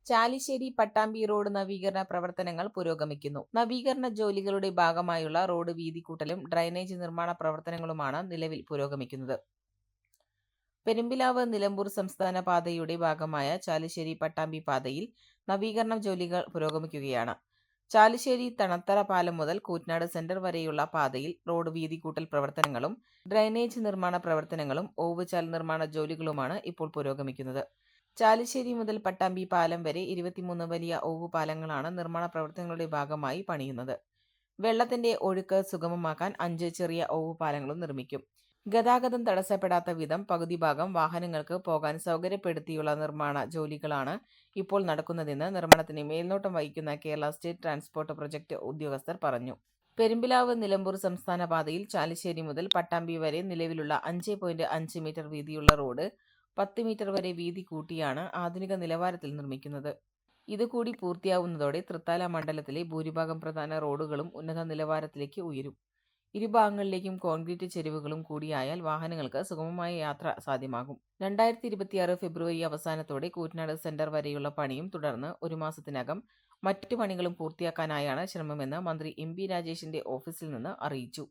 Chalissery Pattambi road നവീകരണ പ്രവർത്തനങ്ങൾ പുരോഗമിക്കുന്നു. നവീകരണ ജോലികളുടെ ഭാഗമായുള്ള റോഡ് വീതികൂട്ടലും ഡ്രൈനേജ് നിർമ്മാണ പ്രവർത്തനങ്ങളുമാണ് നിലവിൽ പുരോഗമിക്കുന്നത്. പെരുമ്പിലാവ് നിലമ്പൂർ സംസ്ഥാന പാതയുടെ ഭാഗമായ ചാലിശ്ശേരി പട്ടാമ്പി പാതയിൽ നവീകരണ ജോലികൾ പുരോഗമിക്കുകയാണ്. ചാലിശ്ശേരി തണത്തറ പാലം മുതൽ കൂറ്റനാട് സെന്റർ വരെയുള്ള പാതയിൽ റോഡ് വീതികൂട്ടൽ പ്രവർത്തനങ്ങളും ഡ്രൈനേജ് നിർമ്മാണ പ്രവർത്തനങ്ങളും ഓവുചാൽ നിർമ്മാണ ജോലികളുമാണ് ഇപ്പോൾ പുരോഗമിക്കുന്നത്. ചാലിശ്ശേരി മുതൽ പട്ടാമ്പി പാലം വരെ 23 വലിയ ഓവുപാലങ്ങളാണ് നിർമ്മാണ പ്രവർത്തനങ്ങളുടെ ഭാഗമായി പണിയുന്നത്. വെള്ളത്തിന്റെ ഒഴുക്ക് സുഗമമാക്കാൻ 5 ചെറിയ ഓവുപാലങ്ങളും നിർമ്മിക്കും. ഗതാഗതം തടസ്സപ്പെടാത്ത വിധം പകുതി ഭാഗം വാഹനങ്ങൾക്ക് പോകാൻ സൗകര്യപ്പെടുത്തിയുള്ള നിർമ്മാണ ജോലികളാണ് ഇപ്പോൾ നടക്കുന്നതെന്ന് നിർമ്മാണത്തിന് മേൽനോട്ടം വഹിക്കുന്ന കേരള സ്റ്റേറ്റ് ട്രാൻസ്പോർട്ട് പ്രൊജക്ട് ഉദ്യോഗസ്ഥർ പറഞ്ഞു. പെരുമ്പിലാവ് നിലമ്പൂർ സംസ്ഥാന പാതയിൽ ചാലിശ്ശേരി മുതൽ പട്ടാമ്പി വരെ നിലവിലുള്ള 5.5 മീറ്റർ വീതിയുള്ള റോഡ് 10 മീറ്റർ വരെ വീതി കൂട്ടിയാണ് ആധുനിക നിലവാരത്തിൽ നിർമ്മിക്കുന്നത്. ഇതുകൂടി പൂർത്തിയാവുന്നതോടെ തൃത്താല മണ്ഡലത്തിലെ ഭൂരിഭാഗം പ്രധാന റോഡുകളും ഉന്നത നിലവാരത്തിലേക്ക് ഉയരും. ഇരുഭാഗങ്ങളിലേക്കും കോൺക്രീറ്റ് ചെരിവുകളും കൂടിയായാൽ വാഹനങ്ങൾക്ക് സുഗമമായ യാത്ര സാധ്യമാകും. 2026 ഫെബ്രുവരി അവസാനത്തോടെ കൂറ്റനാട് സെന്റർ വരെയുള്ള പണിയും തുടർന്ന് 1 മാസത്തിനകം മറ്റു പണികളും പൂർത്തിയാക്കാനായാണ് ശ്രമമെന്ന് മന്ത്രി എം പി രാജേഷിന്റെ ഓഫീസിൽ നിന്ന് അറിയിച്ചു.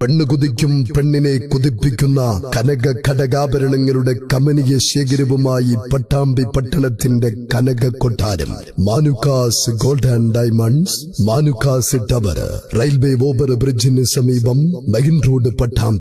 പെണ്ണ് കുതിക്കും പെണ്ണിനെ കുതിപ്പിക്കുന്ന കനക ഘടകാഭരണങ്ങളുടെ കമനീയ ശേഖരവുമായി പട്ടാമ്പി പട്ടണത്തിന്റെ കനക കൊട്ടാരം Manukkas gold and diamonds, Manukkas tower, railway over ബ്രിഡ്ജിന് സമീപം മെയിൻ റോഡ് പട്ടാമ്പി.